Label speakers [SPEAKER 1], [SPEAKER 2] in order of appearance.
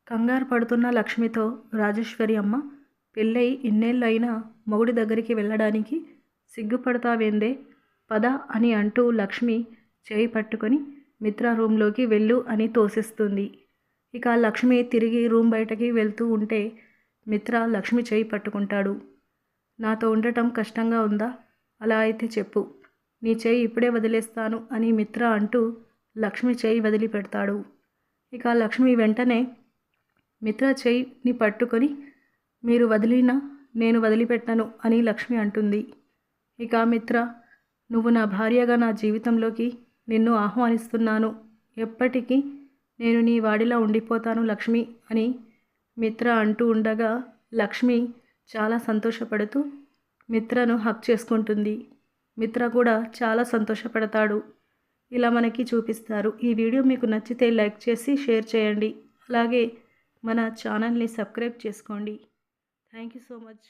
[SPEAKER 1] కంగారు పడుతున్న లక్ష్మితో రాజేశ్వరి అమ్మ, పెళ్ళై ఇన్నేళ్ళయినా మొగుడి దగ్గరికి వెళ్ళడానికి సిగ్గుపడతావేందే, పద అని అంటూ లక్ష్మి చేయి పట్టుకొని మిత్ర రూంలోకి వెళ్ళు అని తోసేస్తుంది. ఇక లక్ష్మి తిరిగి రూమ్ బయటకి వెళ్తూ ఉంటే మిత్ర లక్ష్మి చేయి పట్టుకుంటాడు. నాతో ఉండటం కష్టంగా ఉందా? అలా అయితే చెప్పు, నీ చేయి ఇప్పుడే వదిలేస్తాను అని మిత్ర అంటూ లక్ష్మి చేయి వదిలిపెడతాడు. ఇక లక్ష్మి వెంటనే మిత్ర చేయిని పట్టుకొని, మీరు వదిలినా నేను వదిలిపెట్టను అని లక్ష్మి అంటుంది. ఇక మిత్ర, నువ్వు నా భార్యగా నా జీవితంలోకి నిన్ను ఆహ్వానిస్తున్నాను, ఎప్పటికీ నేను నీ వాడిలా ఉండిపోతాను లక్ష్మి అని మిత్ర అంటూ ఉండగా లక్ష్మి చాలా సంతోషపడుతూ మిత్రను హగ్ చేసుకుంటుంది. మిత్ర కూడా చాలా సంతోషపడతాడు. ఇలా మనకి చూపిస్తారు. ఈ వీడియో మీకు నచ్చితే లైక్ చేసి షేర్ చేయండి. అలాగే మన ఛానల్ని సబ్స్క్రైబ్ చేసుకోండి. Thank you so much.